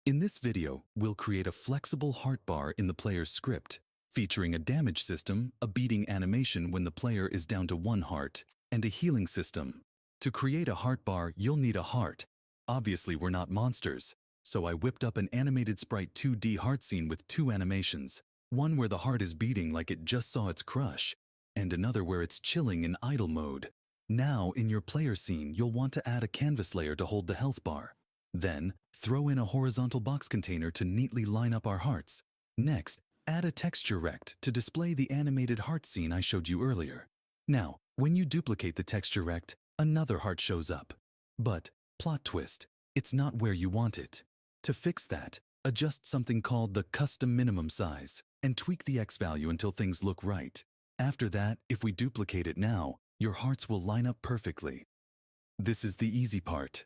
In this video, we'll create a flexible heart bar in the player's script, featuring a damage system, a beating animation when the player is down to 1 heart, and a healing system. To create a heart bar, you'll need a heart. Obviously, we're not monsters, so I whipped up an animated sprite 2D heart scene with 2 animations, one where the heart is beating like it just saw its crush, and another where it's chilling in idle mode. Now, in your player scene, you'll want to add a canvas layer to hold the health bar. Then, throw in a horizontal box container to neatly line up our hearts. Next, add a texture rect to display the animated heart scene I showed you earlier. Now, when you duplicate the texture rect, another heart shows up. But, plot twist, it's not where you want it. To fix that, adjust something called the custom minimum size and tweak the X value until things look right. After that, if we duplicate it now, your hearts will line up perfectly. This is the easy part.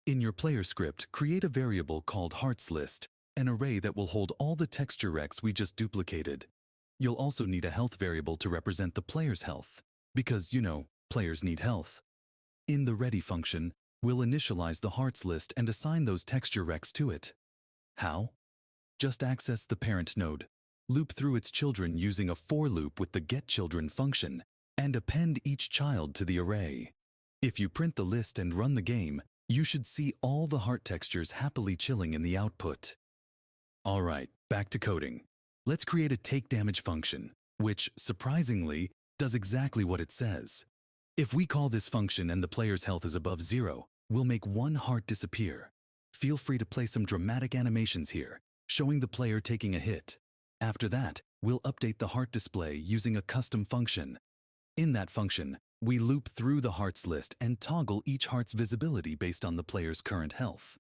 In your player script, create a variable called heartsList, an array that will hold all the texture rects we just duplicated. You'll also need a health variable to represent the player's health, because, players need health. In the ready function, we'll initialize the heartsList and assign those texture rects to it. How? Just access the parent node, loop through its children using a for loop with the getChildren function, and append each child to the array. If you print the list and run the game, you should see all the heart textures happily chilling in the output. Alright, back to coding. Let's create a take damage function, which, surprisingly, does exactly what it says. If we call this function and the player's health is above 0, we'll make 1 heart disappear. Feel free to play some dramatic animations here, showing the player taking a hit. After that, we'll update the heart display using a custom function. In that function, we loop through the hearts list and toggle each heart's visibility based on the player's current health.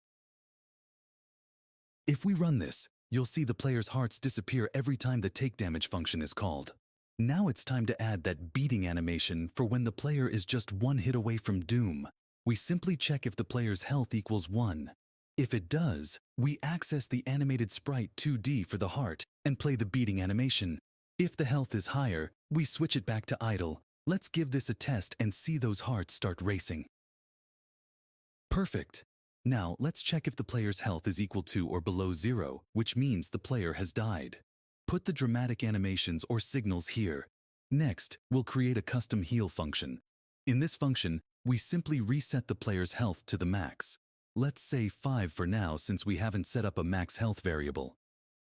If we run this, you'll see the player's hearts disappear every time the take damage function is called. Now it's time to add that beating animation for when the player is just 1 hit away from doom. We simply check if the player's health equals 1. If it does, we access the animated sprite 2D for the heart and play the beating animation. If the health is higher, we switch it back to idle. Let's give this a test and see those hearts start racing. Perfect. Now let's check if the player's health is equal to or below 0, which means the player has died. Put the dramatic animations or signals here. Next, we'll create a custom heal function. In this function, we simply reset the player's health to the max. Let's say 5 for now since we haven't set up a max health variable.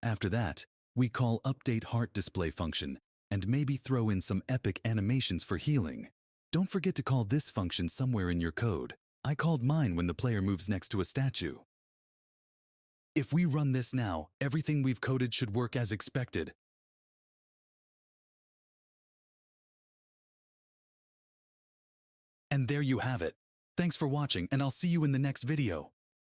After that, we call update heart display function and maybe throw in some epic animations for healing. Don't forget to call this function somewhere in your code. I called mine when the player moves next to a statue. If we run this now, everything we've coded should work as expected. And there you have it. Thanks for watching, and I'll see you in the next video.